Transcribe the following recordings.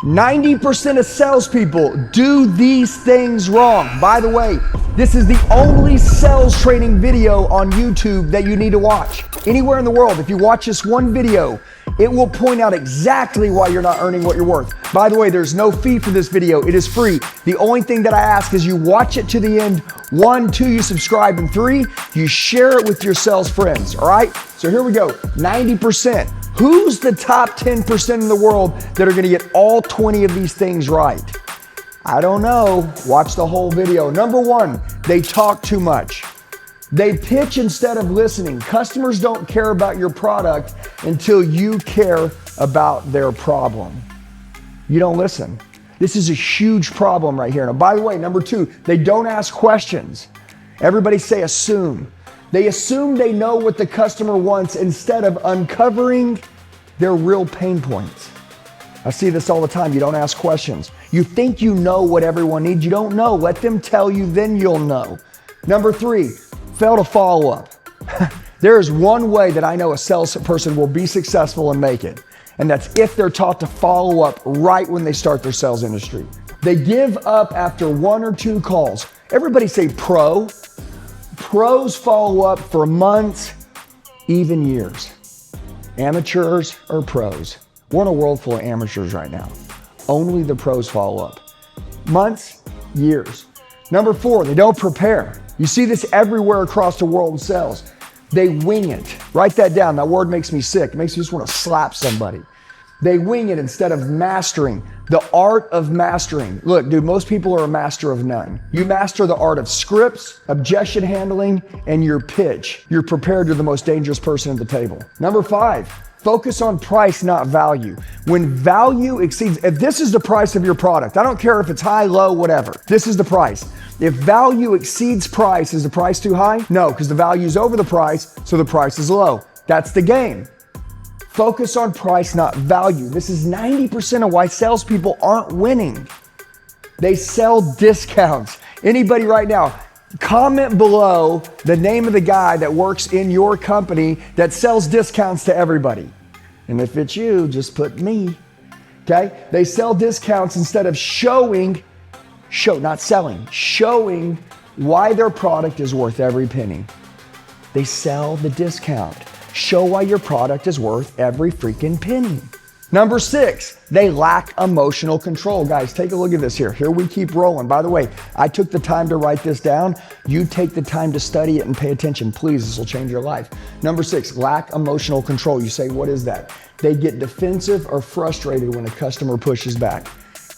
90% of salespeople do these things wrong. By the way, this is the only sales training video on YouTube that you need to watch. Anywhere in the world, if you watch this one video, it will point out exactly why you're not earning what you're worth. By the way, there's no fee for this video. It is free. The only thing that I ask is you watch it to the end. 1, 2, you subscribe, and 3, you share it with your sales friends, all right? So here we go, 90%. Who's the top 10% in the world that are gonna get all 20 of these things right? I don't know. Watch the whole video. Number 1, they talk too much. They pitch instead of listening. Customers don't care about your product until you care about their problem. You don't listen. This is a huge problem right here. Now, by the way, number 2, they don't ask questions. Everybody say assume. They assume they know what the customer wants instead of uncovering their real pain points. I see this all the time. You don't ask questions. You think you know what everyone needs. You don't know. Let them tell you, then you'll know. Number 3, fail to follow up. There is one way that I know a salesperson will be successful and make it, and that's if they're taught to follow up right when they start their sales industry. They give up after 1 or 2 calls. Everybody say pro. Pros follow up for months, even years. Amateurs or pros? We're in a world full of amateurs right now. Only the pros follow up. Months, years. Number 4, they don't prepare. You see this everywhere across the world in sales. They wing it. Write that down. That word makes me sick. It makes me just want to slap somebody. They wing it instead of mastering. The art of mastering. Look, dude, most people are a master of none. You master the art of scripts, objection handling, and your pitch. You're prepared, you're the most dangerous person at the table. Number 5, focus on price, not value. When value exceeds, if this is the price of your product, I don't care if it's high, low, whatever. This is the price. If value exceeds price, is the price too high? No, because the value is over the price, so the price is low. That's the game. Focus on price, not value. This is 90% of why salespeople aren't winning. They sell discounts. Anybody right now, comment below the name of the guy that works in your company that sells discounts to everybody. And if it's you, just put me, okay? They sell discounts instead of showing why their product is worth every penny. They sell the discount. Show why your product is worth every freaking penny. Number 6, they lack emotional control. Guys, take a look at this here. Here we keep rolling. By the way, I took the time to write this down. You take the time to study it and pay attention. Please, this will change your life. Number 6, lack emotional control. You say, what is that? They get defensive or frustrated when a customer pushes back.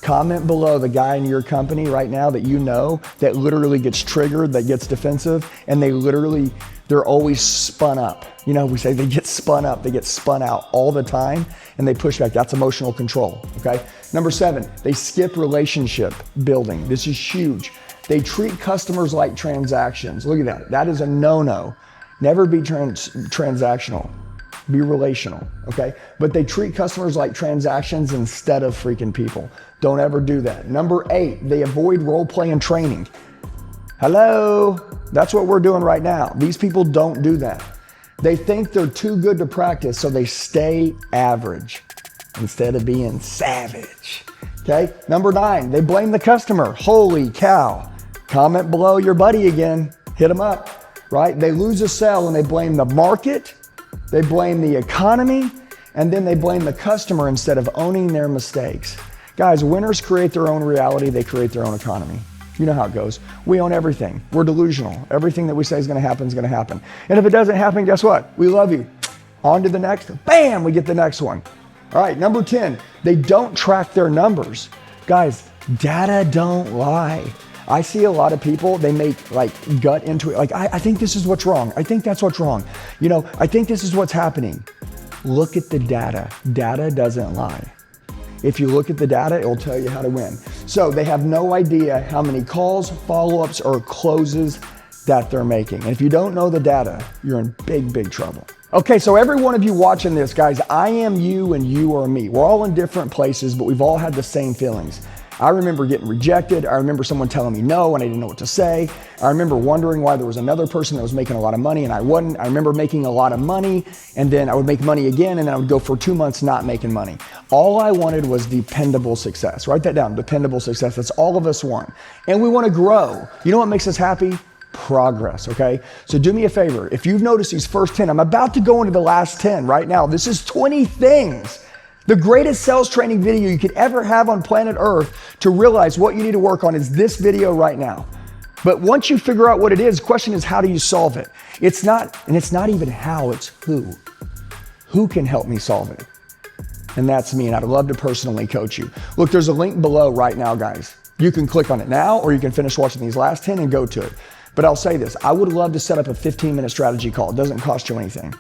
Comment below the guy in your company right now that you know that literally gets triggered, that gets defensive, and they're always spun up. You know, we say they get spun up, they get spun out all the time, and they push back. That's emotional control, okay? Number 7, they skip relationship building. This is huge. They treat customers like transactions. Look at that. That is a no-no. Never be transactional. Be relational, okay? But they treat customers like transactions instead of freaking people. Don't ever do that. Number 8, they avoid role play and training. Hello? That's what we're doing right now. These people don't do that. They think they're too good to practice, so they stay average instead of being savage, okay? Number 9, they blame the customer. Holy cow. Comment below your buddy again. Hit them up, right? They lose a sale and they blame the market, they blame the economy, and then they blame the customer instead of owning their mistakes. Guys, winners create their own reality. They create their own economy. You know how it goes. We own everything. We're delusional. Everything that we say is going to happen is going to happen. And if it doesn't happen, guess what? We love you. On to the next. Bam, we get the next one. All right, number 10, they don't track their numbers. Guys, data don't lie. I see a lot of people, they make like gut intuition, like I think this is what's wrong. I think that's what's wrong. You know, I think this is what's happening. Look at the data. Data doesn't lie. If you look at the data, it will tell you how to win. So they have no idea how many calls, follow-ups, or closes that they're making. And if you don't know the data, you're in big, big trouble. Okay, so every one of you watching this, guys, I am you and you are me. We're all in different places, but we've all had the same feelings. I remember getting rejected. I remember someone telling me no and I didn't know what to say. I remember wondering why there was another person that was making a lot of money and I wasn't. I remember making a lot of money and then I would make money again and then I would go for 2 months not making money. All I wanted was dependable success. Write that down, dependable success. That's all of us want. And we want to grow. You know what makes us happy? Progress, okay? So do me a favor. If you've noticed these first 10, I'm about to go into the last 10 right now. This is 20 things. The greatest sales training video you could ever have on planet Earth to realize what you need to work on is this video right now. But once you figure out what it is, the question is, how do you solve it? It's not even how, it's who. Who can help me solve it? And that's me, and I'd love to personally coach you. Look, there's a link below right now, guys. You can click on it now, or you can finish watching these last 10 and go to it. But I'll say this, I would love to set up a 15-minute strategy call. It doesn't cost you anything.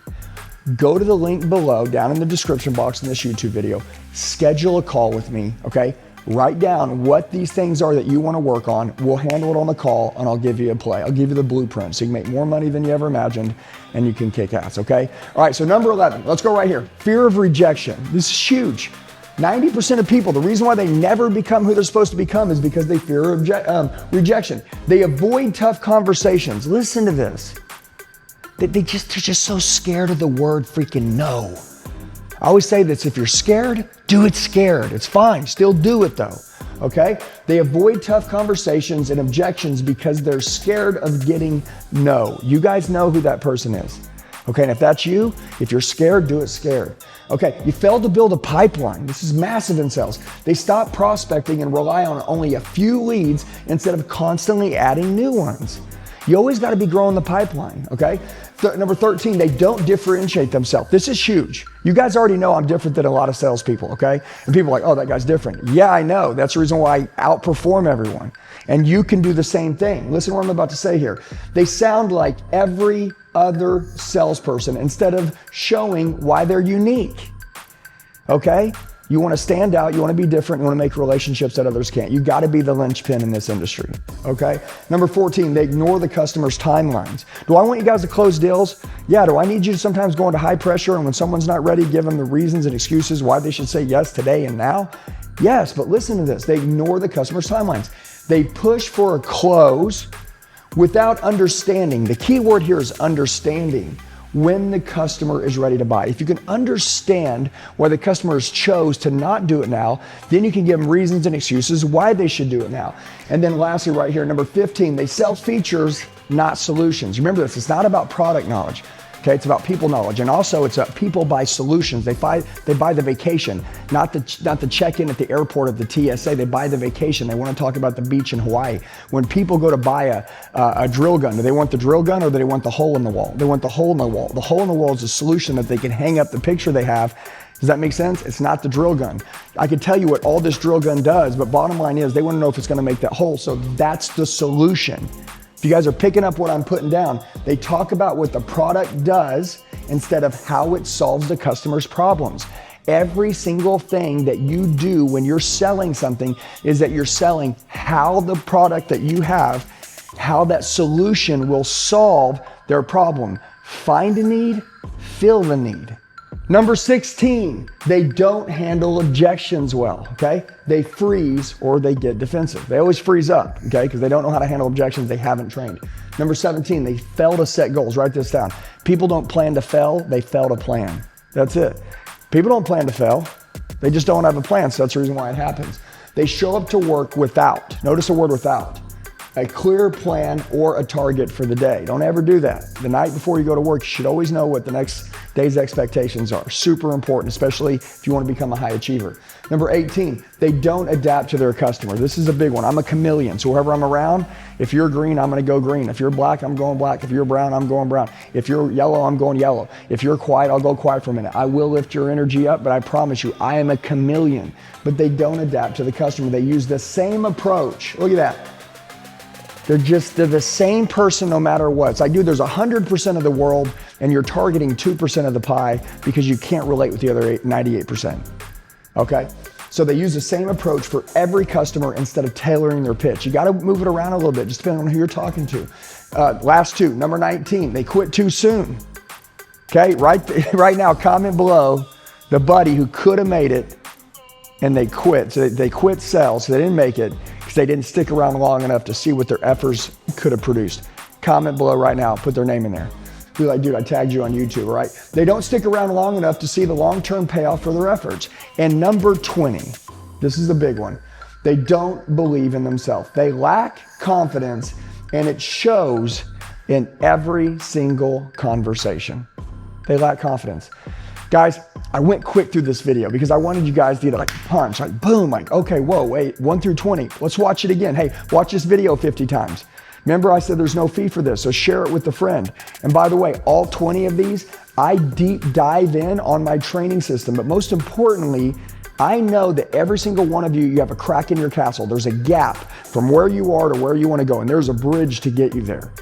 Go to the link below, down in the description box in this YouTube video, schedule a call with me, okay? Write down what these things are that you want to work on. We'll handle it on the call and I'll give you a play. I'll give you the blueprint so you can make more money than you ever imagined and you can kick ass, okay? All right, so number 11, let's go right here. Fear of rejection. This is huge. 90% of people, the reason why they never become who they're supposed to become is because they fear rejection. They avoid tough conversations. Listen to this. They're just so scared of the word freaking no. I always say this, if you're scared, do it scared. It's fine, still do it though, okay? They avoid tough conversations and objections because they're scared of getting no. You guys know who that person is. Okay, and if that's you, if you're scared, do it scared. Okay, you failed to build a pipeline. This is massive in sales. They stop prospecting and rely on only a few leads instead of constantly adding new ones. You always got to be growing the pipeline, okay? Number 13, they don't differentiate themselves. This is huge. You guys already know I'm different than a lot of salespeople, okay? And people are like, oh, that guy's different. Yeah, I know. That's the reason why I outperform everyone. And you can do the same thing. Listen to what I'm about to say here. They sound like every other salesperson instead of showing why they're unique, okay? You want to stand out, you want to be different, you want to make relationships that others can't. You got to be the linchpin in this industry, okay? Number 14, they ignore the customer's timelines. Do I want you guys to close deals? Yeah, do I need you to sometimes go into high pressure and when someone's not ready, give them the reasons and excuses why they should say yes today and now? Yes, but listen to this. They ignore the customer's timelines. They push for a close without understanding. The key word here is understanding. When the customer is ready to buy. If you can understand why the customers chose to not do it now, then you can give them reasons and excuses why they should do it now. And then lastly, right here, number 15, they sell features, not solutions. Remember this, it's not about product knowledge. Okay, it's about people knowledge, and also it's people buy solutions. They buy the vacation, not the check-in at the airport of the TSA. They buy the vacation. They want to talk about the beach in Hawaii. When people go to buy a drill gun, do they want the drill gun or do they want the hole in the wall? They want the hole in the wall. The hole in the wall is a solution that they can hang up the picture they have. Does that make sense? It's not the drill gun. I can tell you what all this drill gun does, but bottom line is they want to know if it's going to make that hole. So that's the solution. If you guys are picking up what I'm putting down, they talk about what the product does instead of how it solves the customer's problems. Every single thing that you do when you're selling something is that you're selling how the product that you have, how that solution will solve their problem. Find a need, fill the need. Number 16, they don't handle objections well, okay? They freeze or they get defensive. They always freeze up, okay? Because they don't know how to handle objections, they haven't trained. Number 17, they fail to set goals. Write this down. People don't plan to fail, they fail to plan. That's it. People don't plan to fail, they just don't have a plan, so that's the reason why it happens. They show up to work without, notice the word without, a clear plan or a target for the day. Don't ever do that. The night before you go to work, you should always know what the next day's expectations are. Super important, especially if you want to become a high achiever. Number 18, they don't adapt to their customer. This is a big one. I'm a chameleon, so wherever I'm around, if you're green, I'm gonna go green. If you're black, I'm going black. If you're brown, I'm going brown. If you're yellow, I'm going yellow. If you're quiet, I'll go quiet for a minute. I will lift your energy up, but I promise you, I am a chameleon. But they don't adapt to the customer. They use the same approach. Look at that. They're the same person no matter what. It's like, dude, there's 100% of the world and you're targeting 2% of the pie because you can't relate with the other 98%, okay? So they use the same approach for every customer instead of tailoring their pitch. You gotta move it around a little bit, just depending on who you're talking to. Last two, number 19, they quit too soon, okay? Right now, comment below the buddy who could have made it and they quit. So they quit sales, so they didn't make it because they didn't stick around long enough to see what their efforts could have produced. Comment below right now, put their name in there. Be like, dude, I tagged you on YouTube, right? They don't stick around long enough to see the long-term payoff for their efforts. And number 20, this is the big one. They don't believe in themselves. They lack confidence, and it shows in every single conversation. They lack confidence. Guys, I went quick through this video because I wanted you guys to get like punch, like boom, like, okay, whoa, wait, 1 through 20. Let's watch it again. Hey, watch this video 50 times. Remember I said there's no fee for this, so share it with a friend. And by the way, all 20 of these, I deep dive in on my training system. But most importantly, I know that every single one of you, you have a crack in your castle. There's a gap from where you are to where you want to go, and there's a bridge to get you there.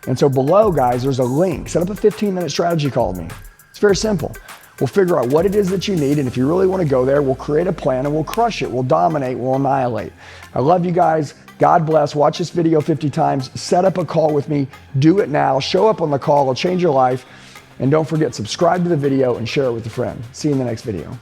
And so below, guys, there's a link. Set up a 15-minute strategy call with me. It's very simple. We'll figure out what it is that you need, and if you really want to go there, we'll create a plan and we'll crush it. We'll dominate, we'll annihilate. I love you guys. God bless. Watch this video 50 times. Set up a call with me. Do it now. Show up on the call. It'll change your life. And don't forget, subscribe to the video and share it with a friend. See you in the next video.